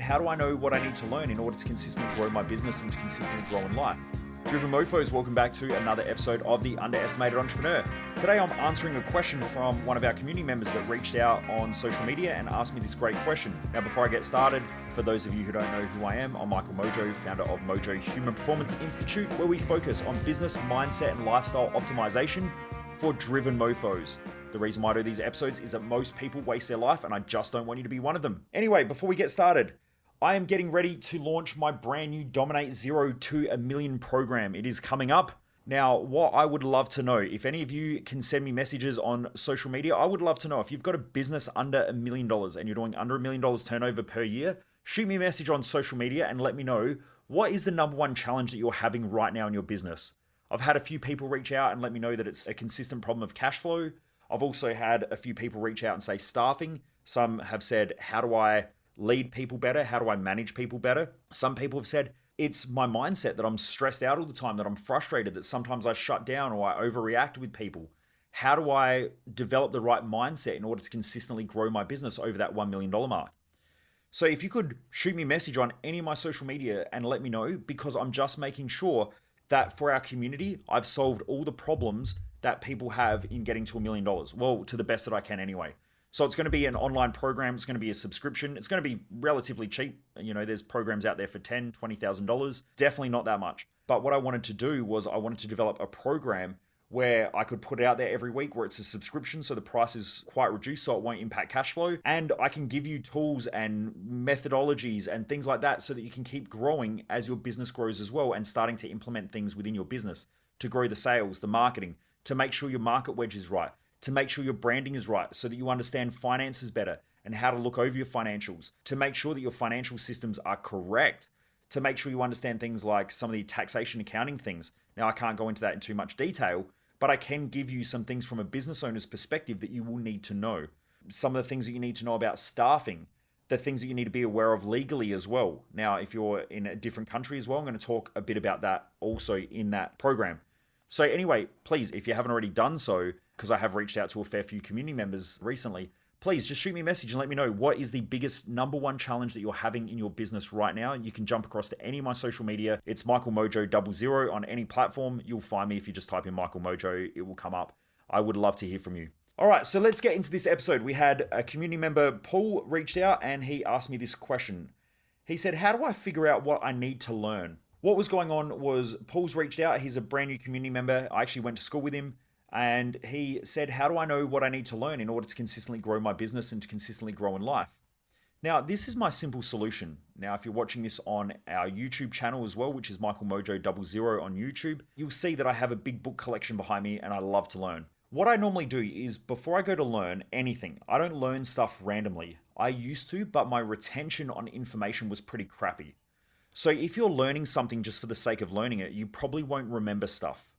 How do I know what I need to learn in order to consistently grow my business and to consistently grow in life? Driven Mofos, welcome back to another episode of The Underestimated Entrepreneur. Today I'm answering a question from one of our community members that reached out on social media and asked me this great question. Now before I get started, for those of you who don't know who I am, I'm Michael Mojo, founder of Mojo Human Performance Institute, where we focus on business, mindset, and lifestyle optimization for driven mofos. The reason why I do these episodes is that most people waste their life and I just don't want you to be one of them. Anyway, before we get started, I am getting ready to launch my brand new Dominate 0 to a Million program. It is coming up. Now, what I would love to know, if any of you can send me messages on social media, I would love to know if you've got a business under $1 million and you're doing under $1 million turnover per year, shoot me a message on social media and let me know what is the number one challenge that you're having right now in your business. I've had a few people reach out and let me know that it's a consistent problem of cash flow. I've also had a few people reach out and say staffing. Some have said, how do I lead people better? How do I manage people better? Some people have said, it's my mindset that I'm stressed out all the time, that I'm frustrated, that sometimes I shut down or I overreact with people. How do I develop the right mindset in order to consistently grow my business over that $1 million mark? So if you could shoot me a message on any of my social media and let me know, because I'm just making sure that for our community, I've solved all the problems that people have in getting to $1 million. Well, to the best that I can anyway. So it's going to be an online program. It's going to be a subscription. It's going to be relatively cheap. You know, there's programs out there for $10,000, $20,000. Definitely not that much. But what I wanted to do was I wanted to develop a program where I could put it out there every week where it's a subscription. So the price is quite reduced so it won't impact cash flow. And I can give you tools and methodologies and things like that so that you can keep growing as your business grows as well and starting to implement things within your business to grow the sales, the marketing, to make sure your market wedge is right, to make sure your branding is right so that you understand finances better and how to look over your financials, to make sure that your financial systems are correct, to make sure you understand things like some of the taxation accounting things. Now, I can't go into that in too much detail, but I can give you some things from a business owner's perspective that you will need to know. Some of the things that you need to know about staffing, the things that you need to be aware of legally as well. Now, if you're in a different country as well, I'm going to talk a bit about that also in that program. So anyway, please, if you haven't already done so, because I have reached out to a fair few community members recently, please just shoot me a message and let me know what is the biggest number one challenge that you're having in your business right now. You can jump across to any of my social media. It's Michael Mojo 00 on any platform. You'll find me if you just type in Michael Mojo, it will come up. I would love to hear from you. All right, so let's get into this episode. We had a community member, Paul, reached out and he asked me this question. He said, how do I figure out what I need to learn? What was going on was Paul's reached out. He's a brand new community member. I actually went to school with him. And he said, how do I know what I need to learn in order to consistently grow my business and to consistently grow in life? Now, this is my simple solution. Now, if you're watching this on our YouTube channel as well, which is Michael Mojo 00 on YouTube, you'll see that I have a big book collection behind me and I love to learn. What I normally do is before I go to learn anything, I don't learn stuff randomly. I used to, but my retention on information was pretty crappy. So if you're learning something just for the sake of learning it, you probably won't remember stuff.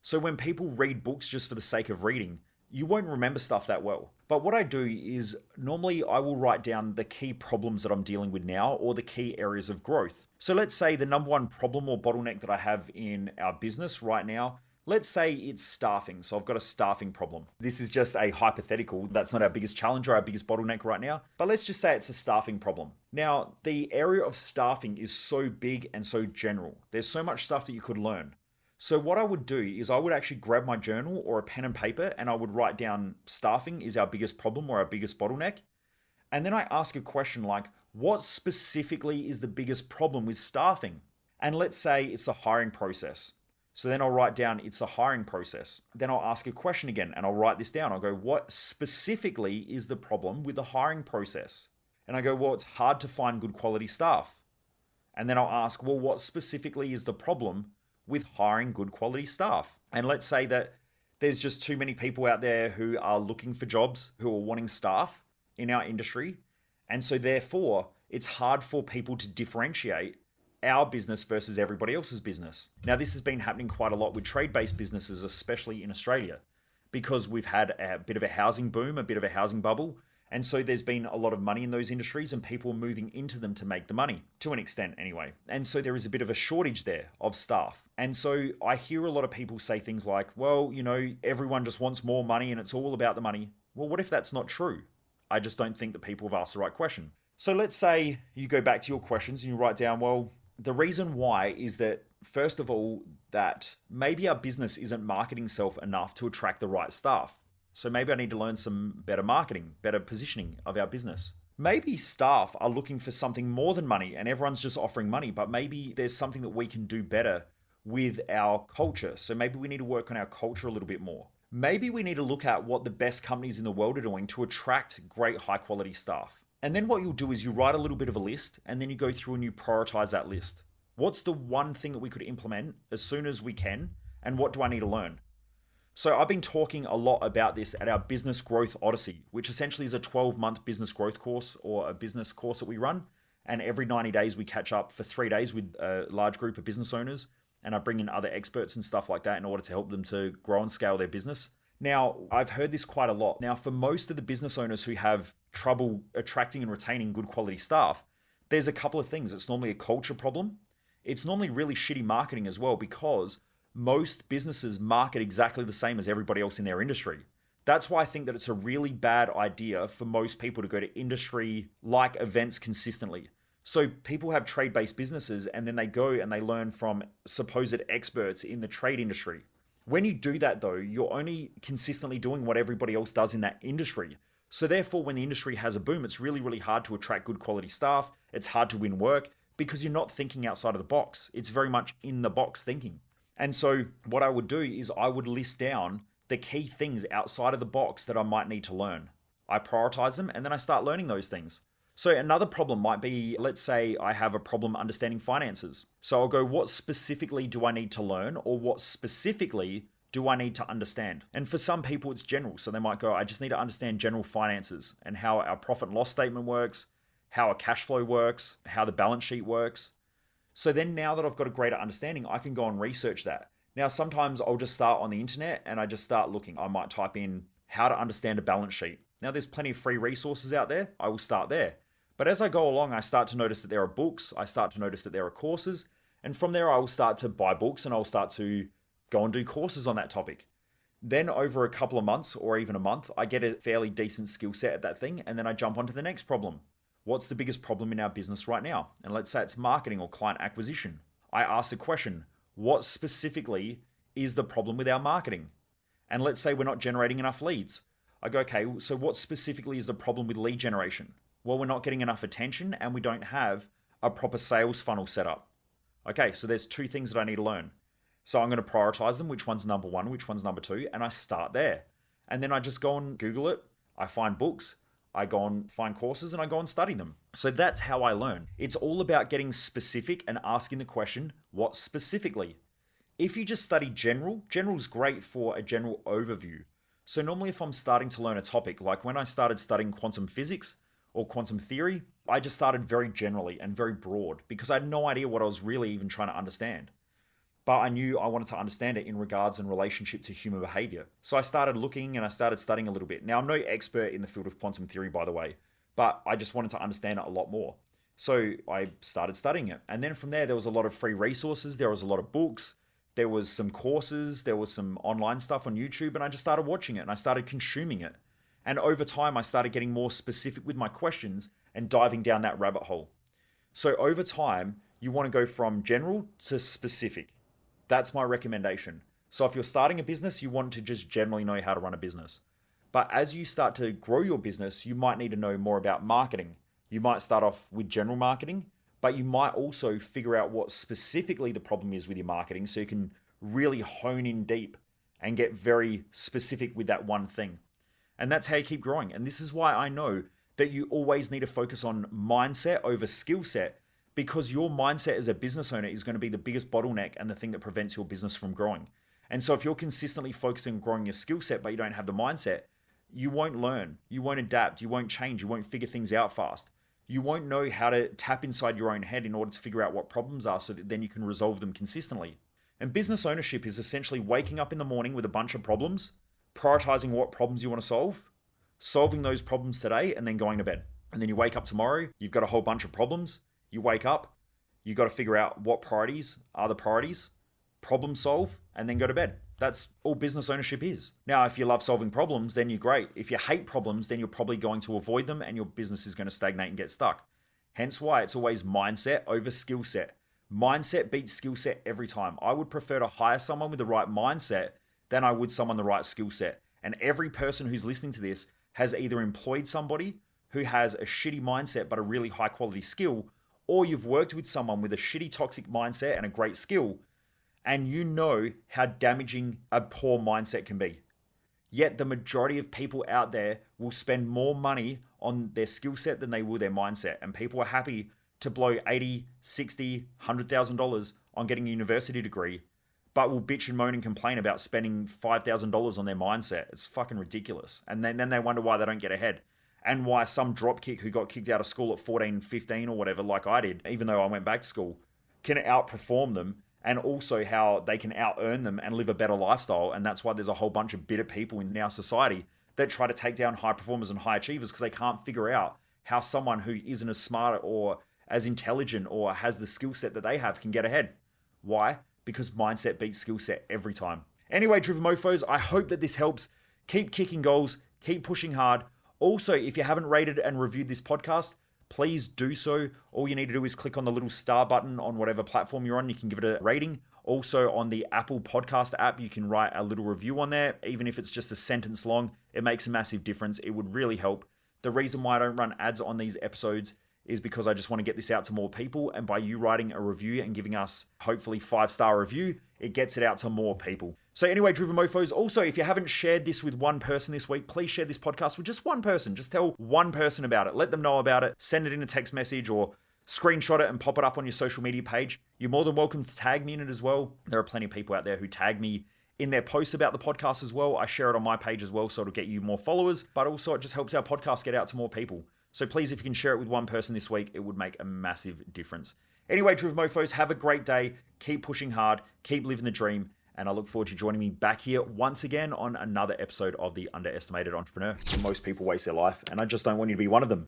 So when people read books just for the sake of reading, you won't remember stuff that well. But what I do is normally I will write down the key problems that I'm dealing with now or the key areas of growth. So let's say the number one problem or bottleneck that I have in our business right now, let's say it's staffing. So I've got a staffing problem. This is just a hypothetical. That's not our biggest challenge or our biggest bottleneck right now. But let's just say it's a staffing problem. Now, the area of staffing is so big and so general. There's so much stuff that you could learn. So what I would do is I would actually grab my journal or a pen and paper and I would write down staffing is our biggest problem or our biggest bottleneck. And then I ask a question like, what specifically is the biggest problem with staffing? And let's say it's the hiring process. So then I'll write down it's the hiring process. Then I'll ask a question again and I'll write this down. I'll go, what specifically is the problem with the hiring process? And I go, well, it's hard to find good quality staff. And then I'll ask, well, what specifically is the problem with hiring good quality staff? And let's say that there's just too many people out there who are looking for jobs, who are wanting staff in our industry. And so therefore, it's hard for people to differentiate our business versus everybody else's business. Now, this has been happening quite a lot with trade-based businesses, especially in Australia, because we've had a bit of a housing boom, a bit of a housing bubble. And so there's been a lot of money in those industries and people are moving into them to make the money, to an extent anyway. And so there is a bit of a shortage there of staff. And so I hear a lot of people say things like, well, you know, everyone just wants more money and it's all about the money. Well, what if that's not true? I just don't think that people have asked the right question. So let's say you go back to your questions and you write down, well, the reason why is that, first of all, that maybe our business isn't marketing self enough to attract the right staff. So maybe I need to learn some better marketing, better positioning of our business. Maybe staff are looking for something more than money and everyone's just offering money, but maybe there's something that we can do better with our culture. So maybe we need to work on our culture a little bit more. Maybe we need to look at what the best companies in the world are doing to attract great high quality staff. And then what you'll do is you write a little bit of a list and then you go through and you prioritize that list. What's the one thing that we could implement as soon as we can? And what do I need to learn? So I've been talking a lot about this at our Business Growth Odyssey, which essentially is a 12-month business growth course or a business course that we run. And every 90 days we catch up for 3 days with a large group of business owners. And I bring in other experts and stuff like that in order to help them to grow and scale their business. Now, I've heard this quite a lot. Now, for most of the business owners who have trouble attracting and retaining good quality staff, there's a couple of things. It's normally a culture problem. It's normally really shitty marketing as well, because most businesses market exactly the same as everybody else in their industry. That's why I think that it's a really bad idea for most people to go to industry-like events consistently. So people have trade-based businesses and then they go and they learn from supposed experts in the trade industry. When you do that though, you're only consistently doing what everybody else does in that industry. So therefore, when the industry has a boom, it's really, really hard to attract good quality staff. It's hard to win work because you're not thinking outside of the box. It's very much in the box thinking. And so what I would do is I would list down the key things outside of the box that I might need to learn. I prioritize them and then I start learning those things. So another problem might be, let's say I have a problem understanding finances. So I'll go, what specifically do I need to learn, or what specifically do I need to understand? And for some people it's general. So they might go, I just need to understand general finances and how our profit and loss statement works, how a cash flow works, how the balance sheet works. So then now that I've got a greater understanding, I can go and research that. Now, sometimes I'll just start on the internet and I just start looking. I might type in how to understand a balance sheet. Now there's plenty of free resources out there. I will start there. But as I go along, I start to notice that there are books. I start to notice that there are courses. And from there, I will start to buy books and I'll start to go and do courses on that topic. Then over a couple of months or even a month, I get a fairly decent skill set at that thing. And then I jump onto the next problem. What's the biggest problem in our business right now? And let's say it's marketing or client acquisition. I ask the question, what specifically is the problem with our marketing? And let's say we're not generating enough leads. I go, okay, so what specifically is the problem with lead generation? Well, we're not getting enough attention and we don't have a proper sales funnel set up. Okay, so there's 2 things that I need to learn. So I'm going to prioritize them, which one's number 1, which one's number 2, and I start there. And then I just go and Google it. I find books, I go and find courses, and I go and study them. So that's how I learn. It's all about getting specific and asking the question, what specifically? If you just study general's great for a general overview. So normally if I'm starting to learn a topic, like when I started studying quantum physics or quantum theory, I just started very generally and very broad because I had no idea what I was really even trying to understand. But I knew I wanted to understand it in regards and relationship to human behavior. So I started looking and I started studying a little bit. Now, I'm no expert in the field of quantum theory, by the way, but I just wanted to understand it a lot more. So I started studying it. And then from there was a lot of free resources. There was a lot of books. There was some courses. There was some online stuff on YouTube. And I just started watching it and I started consuming it. And over time, I started getting more specific with my questions and diving down that rabbit hole. So over time, you want to go from general to specific. That's my recommendation. So if you're starting a business, you want to just generally know how to run a business. But as you start to grow your business, you might need to know more about marketing. You might start off with general marketing, but you might also figure out what specifically the problem is with your marketing so you can really hone in deep and get very specific with that one thing. And that's how you keep growing. And this is why I know that you always need to focus on mindset over skill set, because your mindset as a business owner is going to be the biggest bottleneck and the thing that prevents your business from growing. And so if you're consistently focusing on growing your skill set, but you don't have the mindset, you won't learn, you won't adapt, you won't change, you won't figure things out fast. You won't know how to tap inside your own head in order to figure out what problems are so that then you can resolve them consistently. And business ownership is essentially waking up in the morning with a bunch of problems, prioritizing what problems you want to solve, solving those problems today, and then going to bed. And then you wake up tomorrow, you've got a whole bunch of problems. You wake up, you got to figure out what priorities are the priorities, problem solve, and then go to bed. That's all business ownership is. Now, if you love solving problems, then you're great. If you hate problems, then you're probably going to avoid them and your business is going to stagnate and get stuck. Hence why it's always mindset over skill set. Mindset beats skill set every time. I would prefer to hire someone with the right mindset than I would someone the right skill set. And every person who's listening to this has either employed somebody who has a shitty mindset but a really high quality skill, or you've worked with someone with a shitty toxic mindset and a great skill, and you know how damaging a poor mindset can be. Yet the majority of people out there will spend more money on their skill set than they will their mindset. And people are happy to blow $80, $60, $100,000 on getting a university degree, but will bitch and moan and complain about spending $5,000 on their mindset. It's fucking ridiculous. And then they wonder why they don't get ahead. And why some dropkick who got kicked out of school at 14, 15 or whatever, like I did, even though I went back to school, can outperform them, and also how they can out-earn them and live a better lifestyle. And that's why there's a whole bunch of bitter people in our society that try to take down high performers and high achievers because they can't figure out how someone who isn't as smart or as intelligent or has the skill set that they have can get ahead. Why? Because mindset beats skill set every time. Anyway, Driven Mofos, I hope that this helps. Keep kicking goals, keep pushing hard. Also, if you haven't rated and reviewed this podcast, please do so. All you need to do is click on the little star button on whatever platform you're on. You can give it a rating. Also, on the Apple Podcast app, you can write a little review on there. Even if it's just a sentence long, it makes a massive difference. It would really help. The reason why I don't run ads on these episodes is because I just want to get this out to more people. And by you writing a review and giving us hopefully 5-star review, it gets it out to more people. So anyway, Driven Mofos, also, if you haven't shared this with one person this week, please share this podcast with just one person. Just tell one person about it. Let them know about it. Send it in a text message or screenshot it and pop it up on your social media page. You're more than welcome to tag me in it as well. There are plenty of people out there who tag me in their posts about the podcast as well. I share it on my page as well, so it'll get you more followers, but also it just helps our podcast get out to more people. So please, if you can share it with one person this week, it would make a massive difference. Anyway, Driven Mofos, have a great day. Keep pushing hard. Keep living the dream. And I look forward to joining me back here once again on another episode of The Underestimated Entrepreneur. Most people waste their life, and I just don't want you to be one of them.